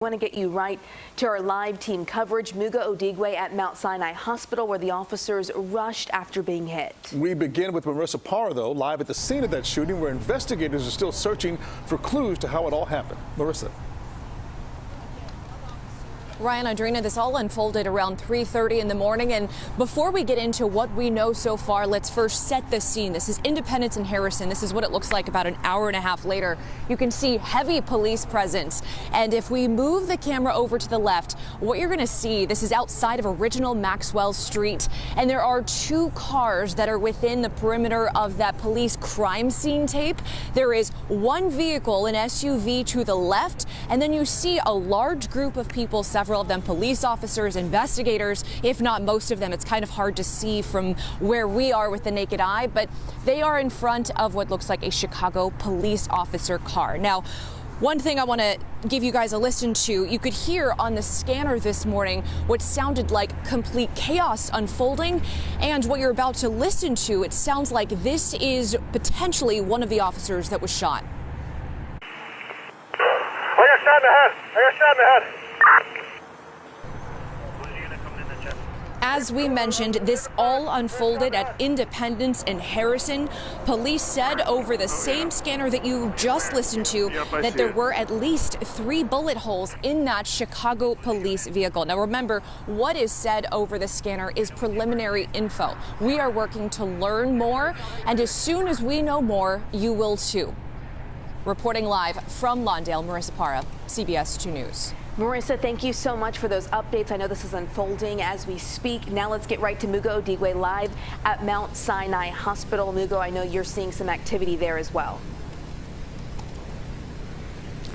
I want to get you right to our live team coverage. Murrow at Mount Sinai Hospital, where the officers rushed after being hit. We begin with Marissa Parra, though, live at the scene of that shooting, where investigators are still searching for clues to how it all happened. Marissa. Ryan, Audrina, this all unfolded around 3:30 in the morning. And before we get into what we know so far, let's first set the scene. This is Independence and Harrison. This is what it looks like about an hour and a half later. You can see heavy police presence. And if we move the camera over to the left, what you're going to see, this is outside of original Maxwell Street. And there are two cars that are within the perimeter of that police crime scene tape. There is one vehicle, an SUV, to the left. And then you see a large group of people, several of them police officers, investigators, if not most of them. It's kind of hard to see from where we are with the naked eye, but they are in front of what looks like a Chicago police officer car. Now, one thing I want to give you guys a listen to, you could hear on the scanner this morning what sounded like complete chaos unfolding. And what you're about to listen to, it sounds like this is potentially one of the officers that was shot. I got shot in the head. I got shot in the head. As we mentioned, this all unfolded at Independence and Harrison. Police said over the same scanner that you just listened to that there were at least 3 bullet holes in that Chicago police vehicle. Now remember, what is said over the scanner is preliminary info. We are working to learn more, and as soon as we know more, you will too. Reporting live from Lawndale, Marissa Parra, CBS 2 News. Marissa, thank you so much for those updates. I know this is unfolding as we speak. Now let's get right to Murrow live at Mount Sinai Hospital. Murrow, I know you're seeing some activity there as well.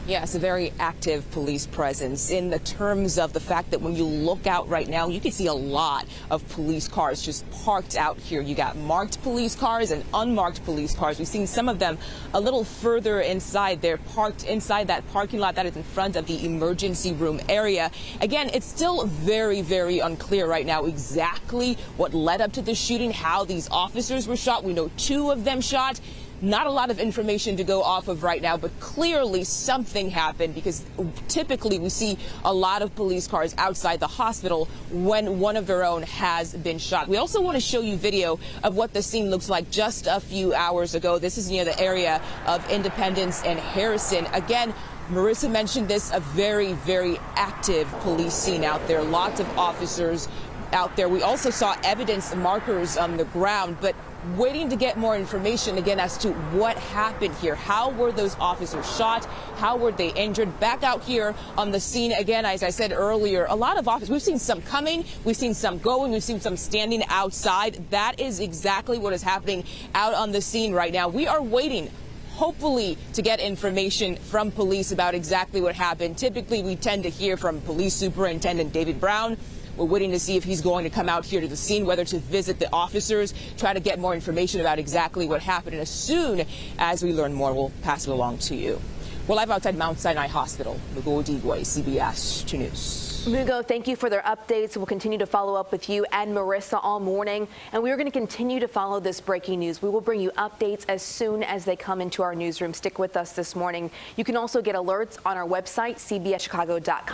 Yes, a very active police presence in the terms of the fact that when you look out right now, you can see a lot of police cars just parked out here. You got marked police cars and unmarked police cars. We've seen some of them a little further inside. They're parked inside that parking lot that is in front of the emergency room area. Again, it's still very, very unclear right now exactly what led up to the shooting, how these officers were shot. We know 2 of them shot. Not a lot of information to go off of right now, but clearly something happened, because typically we see a lot of police cars outside the hospital when one of their own has been shot. We also want to show you video of what the scene looks like just a few hours ago. This is near the area of Independence and Harrison. Again, Marissa mentioned this, a very, very active police scene out there. Lots of officers out there. We also saw evidence markers on the ground, but waiting to get more information again as to what happened here. How were those officers shot? How were they injured? Back out here on the scene again, as I said earlier, a lot of officers. We've seen some coming, we've seen some going, we've seen some standing outside. That is exactly what is happening out on the scene right now. We are waiting, hopefully, to get information from police about exactly what happened. Typically, we tend to hear from Police Superintendent David Brown. We're waiting to see if he's going to come out here to the scene, whether to visit the officers, try to get more information about exactly what happened. And as soon as we learn more, we'll pass it along to you. We're live outside Mount Sinai Hospital. Murrow, CBS 2 News. Murrow, thank you for their updates. We'll continue to follow up with you and Marissa all morning. And we are going to continue to follow this breaking news. We will bring you updates as soon as they come into our newsroom. Stick with us this morning. You can also get alerts on our website, cbschicago.com.